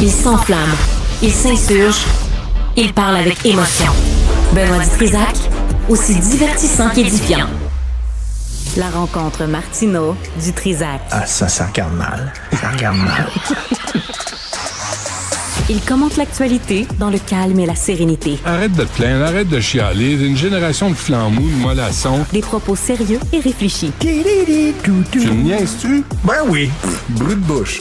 Il s'enflamme, il s'insurge, il parle avec émotion. Benoît Dutrisac, aussi divertissant qu'édifiant. La rencontre Martineau-Dutrisac. Ah, ça regarde mal. Ça regarde mal. Il commente l'actualité dans le calme et la sérénité. Arrête de te plaindre, arrête de chialer. Une génération de flambous, de mollassons. Des propos sérieux et réfléchis. Tu me niaises-tu? Ben oui. Brut de bouche.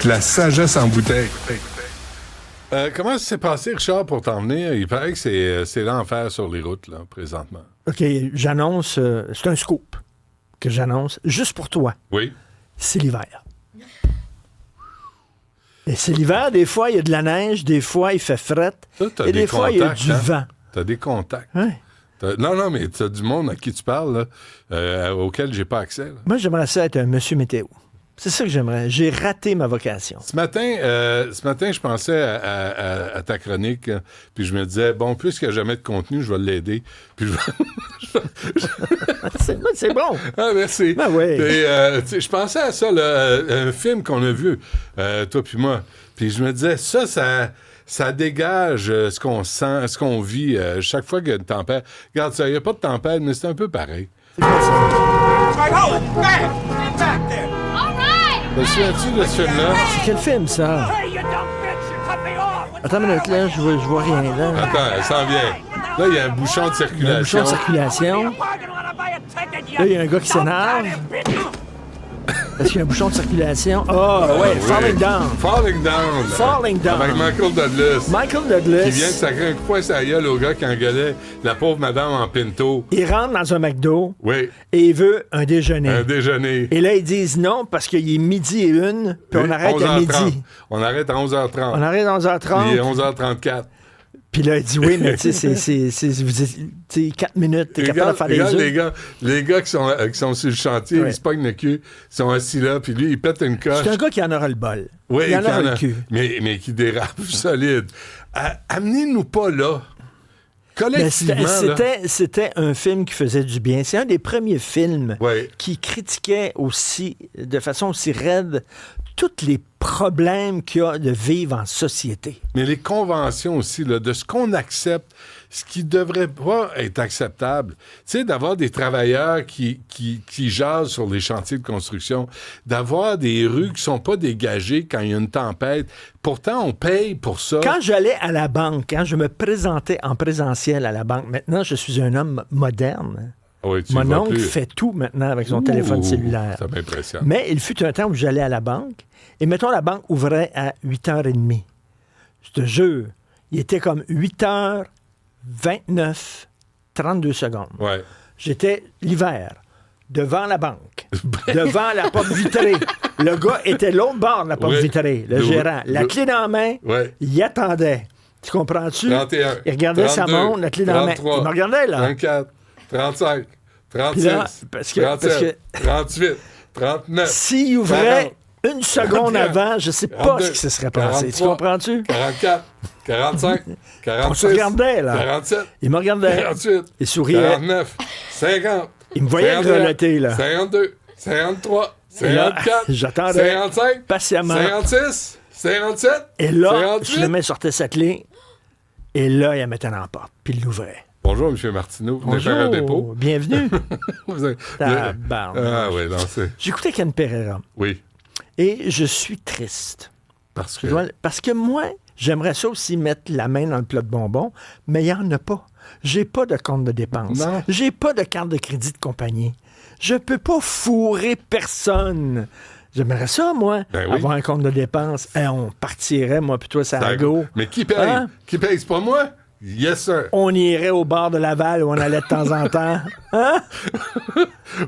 La sagesse en bouteille. Comment ça s'est passé, Richard, pour t'en venir? Il paraît que c'est l'enfer sur les routes, là, présentement. OK, j'annonce... c'est un scoop que j'annonce juste pour toi. Oui. C'est l'hiver. Et c'est l'hiver, des fois, il y a de la neige, des fois, il fait fret, et des fois, il y a du vent. T'as des contacts. Ouais. Non, mais t'as du monde à qui tu parles, là, auquel j'ai pas accès. Là. Moi, j'aimerais ça être un monsieur météo. C'est ça que j'aimerais. J'ai raté ma vocation. Ce matin, je pensais à ta chronique, puis je me disais, bon, puisqu'il n'y a jamais de contenu, je vais l'aider. Puis c'est bon. Ah, merci. Ben oui. Je pensais à ça, là, un film qu'on a vu, toi puis moi. Puis je me disais, ça dégage ce qu'on sent, ce qu'on vit chaque fois qu'il y a une tempête. Regarde ça, il n'y a pas de tempête, mais c'est un peu pareil. Te souviens-tu de ce film-là? C'est quel film, ça? Attends une minute, là, je vois rien, là. Attends, elle s'en vient. Là, il y a un bouchon de circulation. Il y a un bouchon de circulation. Là, il y a un gars qui s'énerve. Parce qu'il y a un bouchon de circulation. Ouais, Falling Down. Falling Down. Falling Down. Avec Michael Douglas. Michael Douglas. Qui vient de sacrer un coup de poing sur la gueule au gars qui engueulait la pauvre madame en pinto. Il rentre dans un McDo. Oui. Et il veut un déjeuner. Un déjeuner. Et là, ils disent non parce qu'il est midi et une, puis on arrête à midi. On arrête à 11h30. On arrête à 11h30. Il est 11h34. Puis là, il dit oui, mais tu sais, c'est 4 minutes, t'es capable de faire des œufs. Les gars qui sont sur le chantier, ils se pognent le cul, ils sont assis là, puis lui, il pète une coche. C'est un gars qui en aura le bol. Oui, il en aura le cul. Mais qui dérape solide. Amenez-nous pas là. Collectivement, c'était un film qui faisait du bien. C'est un des premiers films ouais. qui critiquait aussi, de façon aussi raide, tous les problèmes qu'il y a de vivre en société. Mais les conventions aussi, là, de ce qu'on accepte, ce qui devrait pas être acceptable. Tu sais, d'avoir des travailleurs qui jasent sur les chantiers de construction, d'avoir des rues qui sont pas dégagées quand il y a une tempête. Pourtant, on paye pour ça. Quand j'allais à la banque, quand je me présentais en présentiel à la banque, maintenant, je suis un homme moderne. Oui, mon oncle fait tout maintenant avec son téléphone cellulaire. Ça m'impressionne. Mais il fut un temps où j'allais à la banque, et mettons, la banque ouvrait à 8h30. Je te jure, il était comme 8h29, 32 secondes. Ouais. J'étais l'hiver, devant la banque, devant la porte vitrée. Le gars était l'autre bord de la porte vitrée, le gérant. La clé dans la main, il attendait. Tu comprends-tu? 31, il regardait 32, sa montre, la clé dans la main. Il me regardait, là. 34, 35, 36, là, 37, 38, 39, s'il ouvrait 40, une seconde 41, avant, je sais pas 42, ce qui se serait passé. 43, tu comprends-tu? 44, 45, 46, on se regardait, là. 47, il me regardait. 48, il souriait. 49, 50, il me voyait grelotter, là. 52, 53, 54, j'attendais 55, patiemment. 56, 57, et là, 58. finalement, il sortait sa clé, et là, il la mettait dans la porte, puis il l'ouvrait. Bonjour, M. Martineau. Vous venez faire un dépôt? Bienvenue. Ah oui, non, c'est... J'écoutais Ken Pereira. Oui. Et je suis triste. Parce que moi, j'aimerais ça aussi mettre la main dans le plat de bonbons, mais il n'y en a pas. J'ai pas de compte de dépenses. Non. J'ai pas de carte de crédit de compagnie. Je peux pas fourrer personne. J'aimerais ça, moi, avoir un compte de dépenses. Et on partirait, moi, puis toi, ça a go. Mais qui paye? Hein? Qui paye? C'est pas moi? Yes, sir. On irait au bar de Laval où on allait de temps en temps. Hein?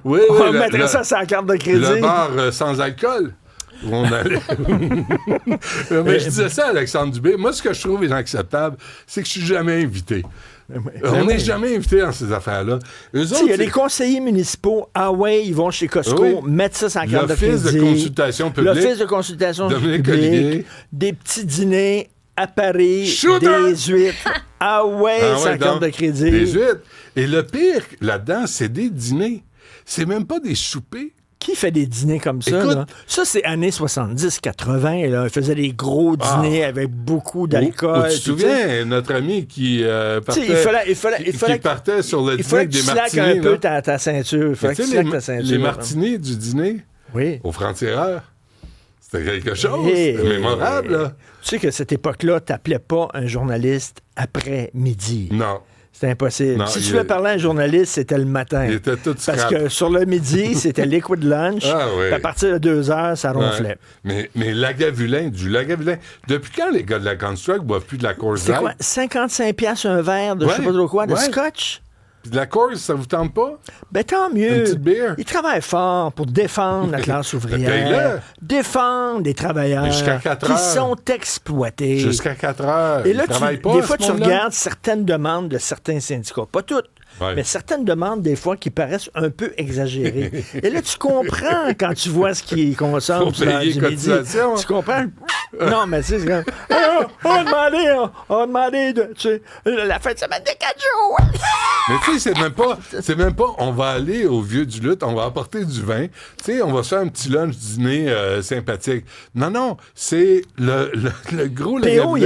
Oui, on mettrait ça sur la carte de crédit. Le bar sans alcool. Où on allait. Mais je disais ça à Alexandre Dubé. Moi, ce que je trouve inacceptable, c'est que je suis jamais invité. On n'est jamais invité dans ces affaires-là. Il y a des conseillers municipaux, ils vont chez Costco, mettre ça sur la carte de crédit. L'Office de consultation publique. L'Office de consultation publique. Des petits dîners à Paris, des huîtres. Sur la carte de crédit. Des huîtres. Et le pire là-dedans, c'est des dîners. C'est même pas des soupers. Qui fait des dîners comme ça? Écoute, là? Ça, c'est années 70-80. Là. Ils faisaient des gros dîners avec beaucoup d'alcool. Tu te souviens, notre ami qui partait, il partait sur le il dîner fallait avec que des tu slaques martinis. un peu ta ceinture. Il fallait que tu slaques ta ceinture. Les martinis du dîner oui. au franc-tireur, c'était quelque chose. Hey, c'était mémorable. Là. Tu sais que cette époque-là, tu n'appelais pas un journaliste après midi. Non. C'était impossible. Non, si tu voulais parler à un journaliste, c'était le matin. Il était tout Parce scrap. que sur le midi, c'était liquid lunch. Ah, oui. Puis à partir de 2 heures, ça ronflait. Ouais. Mais Lagavulin, du Lagavulin. Depuis quand les gars de la Construct boivent plus de la Coors C'est Light? quoi? 55$ un verre de je sais pas trop quoi, de scotch? Puis de la Coors, ça vous tente pas? Ben tant mieux. Une petite bière? Ils travaillent fort pour défendre la classe ouvrière, paye-le. défendre les travailleurs Mais jusqu'à 4 qui heures. sont exploités. Jusqu'à 4 heures. Et là, Ils travaillent pas, des fois, ce tu monde-là? regardes certaines demandes de certains syndicats. Pas toutes. Ouais. Mais certaines demandes, des fois, qui paraissent un peu exagérées. Et là, tu comprends quand tu vois ce qu'ils consomment Faut sur l'heure payer du midi. cotisation. Tu comprends? Non, mais c'est comme... on a demandé la fin de semaine de 4 jours. Mais tu sais, c'est même pas, on va aller au Vieux du Lutte, on va apporter du vin, tu sais, on va se faire un petit lunch dîner sympathique. Non, c'est le gros... PO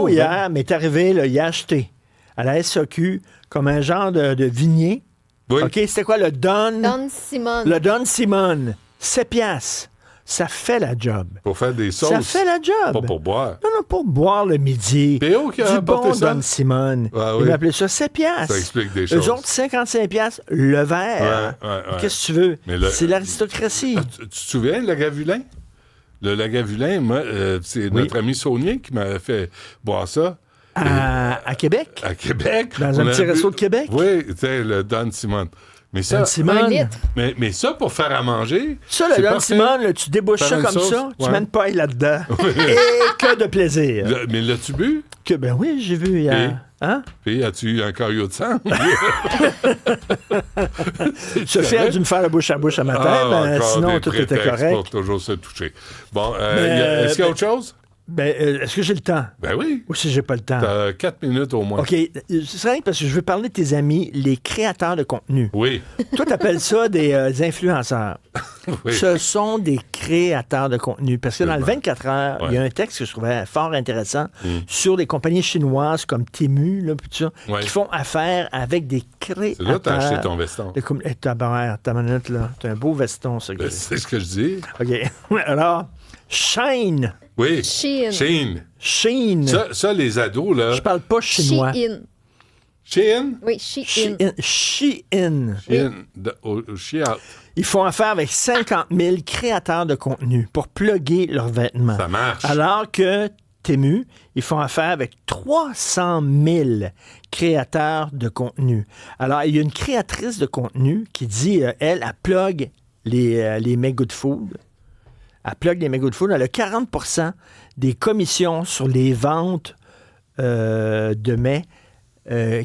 hier m'est arrivé, là, il a acheté à la SAQ comme un genre de vignier. Oui. OK, c'était quoi le Don? Don Simon. Le Don Simon. 7 piastres. Ça fait la job. Pour faire des sauces. Ça fait la job. Pas pour boire. Non, pour boire le midi. PO qui a du apporté bon ça. Don Simon. Ah, Il oui. m'a appelé ça 7 piastres. Ça explique des choses. Eux autres, 55 piastres le verre. Ouais. Qu'est-ce que tu veux? Mais C'est l'aristocratie. Tu te souviens de Lagavulin? Le Lagavulin, moi, c'est notre ami Saunier qui m'avait fait boire ça. À Québec? À Québec. Dans On un petit avait resto bu- de Québec? Oui, tu sais, le Don Simon. Mais ça, Don Simon. 1 litre. mais ça, pour faire à manger. Ça, le c'est Don parfait. Simon, là, tu débouches Faire ça une comme sauce, ça, tu ouais. mets une paille là-dedans. Et que de plaisir. Mais l'as-tu bu? Ben oui, j'ai vu hier. Hein? Puis, as-tu eu un caillot de sang? Sophie a dû me faire la bouche à bouche à matin, mais encore sinon, des tout était prétextes correct. pour toujours se toucher. Bon, Mais, est-ce qu'il y a autre chose? Ben, est-ce que j'ai le temps? Ben oui. Ou si j'ai pas le temps? T'as 4 minutes au moins. OK. C'est vrai parce que je veux parler de tes amis, les créateurs de contenu. Oui. Toi, t'appelles ça des influenceurs. Oui. Ce sont des créateurs de contenu. Parce que dans le 24 heures, il y a un texte que je trouvais fort intéressant sur des compagnies chinoises comme Temu, là, puis tout ça, Ouais. qui font affaire avec des créateurs. C'est là que t'as acheté ton veston. Ta minute, là. T'as un beau veston, ça. Ben, c'est ce que je dis. OK. Alors, Shine. Oui. Shein. Shein. Ça, les ados, là. Je parle pas chinois. Shein. Shein? Oui, Shein. Shein. Shein. Shein. Ils font affaire avec 50 000 créateurs de contenu pour plugger leurs vêtements. Ça marche. Alors que Temu, ils font affaire avec 300 000 créateurs de contenu. Alors, il y a une créatrice de contenu qui dit, elle plug les Make Good Food. Elle plug les Make Good Food. Elle a 40 des commissions sur les ventes de mets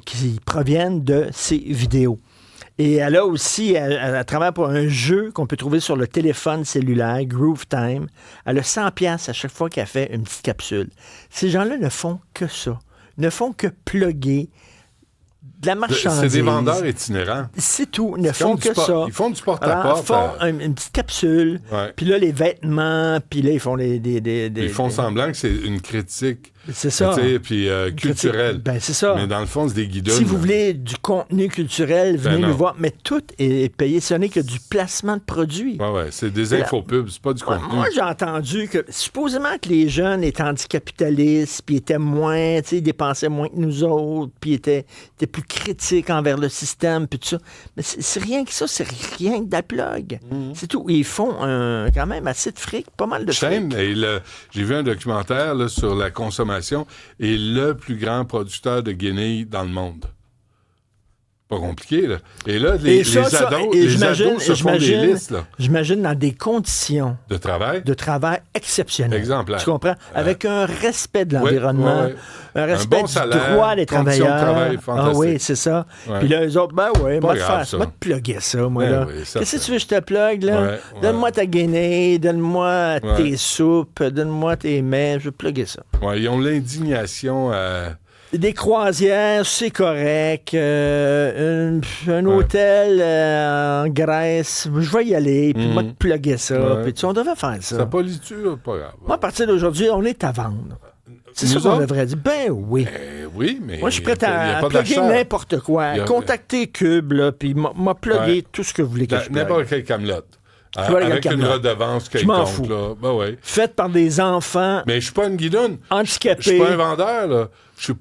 qui proviennent de ces vidéos. Et elle a aussi, elle travaille pour un jeu qu'on peut trouver sur le téléphone cellulaire, Groove Time. Elle a 100 piastres à chaque fois qu'elle fait une petite capsule. Ces gens-là ne font que ça. Ne font que plugger de la marchandise. C'est des vendeurs itinérants. C'est tout. Ils ne C'est font comme du que ça. Ils font du Alors, porte-à-porte. ils font une petite capsule, Ouais. puis là, les vêtements, puis là, ils font Ils font semblant que c'est une critique. C'est ça. Tu sais, puis culturelle. Ben, c'est ça. Mais dans le fond, c'est des guidons. Si vous voulez du contenu culturel, venez Ben nous non. voir. Mais tout est payé. Ce n'est que du placement de produits. Ouais, c'est des infopubs, c'est pas du Ouais, contenu. moi, j'ai entendu que supposément que les jeunes étaient anticapitalistes, puis étaient moins, tu sais, ils dépensaient moins que nous autres, puis étaient plus critiques envers le système, puis tout ça. Mais c'est rien que ça, c'est rien que de la plug. C'est tout. Ils font quand même assez de fric, pas mal de Shane, fric. j'ai vu un documentaire là, sur la consommation, est le plus grand producteur de guenilles dans le monde. Pas compliqué, là. Et là, les ados se font des listes là, J'imagine dans des conditions de travail. de travail exceptionnelles. Exemplaire. Tu comprends? Avec un respect de l'environnement, ouais. un respect bon du salaire, droit des conditions de travailleurs. travail fantastiques. Oui, c'est ça. Ouais. Puis là, eux autres, ben oui, Pas moi, grave, ça. moi, te plugger ça, moi, Ben là. oui, ça Qu'est-ce que fait. tu veux que je te plug, là? Ouais, Donne-moi ta guenille, donne-moi tes Ouais. soupes, donne-moi tes mets, je veux plugger ça. Ouais, ils ont l'indignation à... Des croisières, c'est correct. Un hôtel en Grèce, je vais y aller, puis moi, te plugger ça. Puis on devait faire ça. Ça pollue-tu, pas grave. Moi, à partir d'aujourd'hui, on est à vendre. C'est ça qu'on devrait dire. Ben oui. Oui, mais... Moi, je suis prêt à plugger n'importe quoi. Contactez Cube, là, puis m'a plugué tout ce que vous voulez que je plug. N'importe quelle camelote. Avec une redevance quelconque. Je m'en fous. Là. Ben ouais. Faite par des enfants mais je suis pas une guidoune. Handicapés. Je suis pas un vendeur, là. Je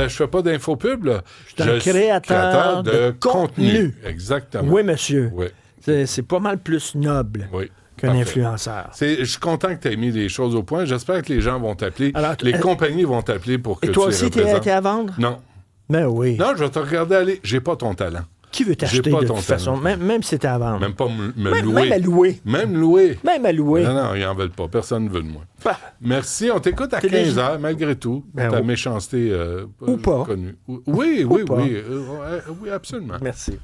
fais pas d'infopub, là. Je suis un créateur de contenu. Exactement. Oui, monsieur. Oui. C'est pas mal plus noble. Oui. Qu'un influenceur. Je suis content que tu aies mis les choses au point. J'espère que les gens vont t'appeler. Alors, les compagnies vont t'appeler pour que tu les représentes. Et toi aussi, t'es à vendre? Non. Ben oui. Non, je vais te regarder aller. J'ai pas ton talent. Qui veut t'acheter de toute façon? Même si t'es à vendre. Même pas me louer. Même à louer. Même à louer. Non, non, ils en veulent pas. Personne ne veut de moi. Bah. Merci. On t'écoute à 15 heures, malgré tout. Ta méchanceté ou pas. connue. Oui, absolument. Merci.